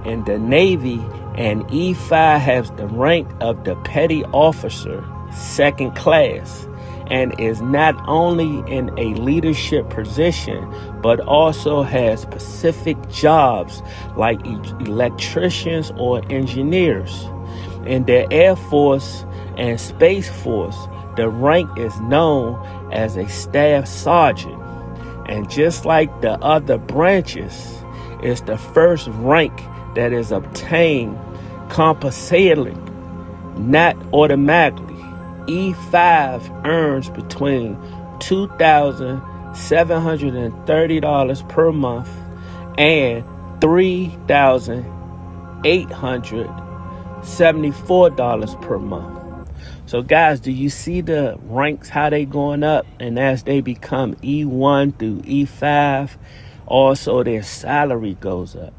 In the Navy, an E5 has the rank of the petty officer, second class, and is not only in a leadership position, but also has specific jobs like electricians or engineers. In the Air Force and Space Force, the rank is known as a staff sergeant. And just like the other branches, it's the first rank that is obtained compulsorily, not automatically. E5 earns between $2,730 per month and $3,874 per month. So guys, do you see the ranks, how they going up? And as they become E1 through E5, also their salary goes up.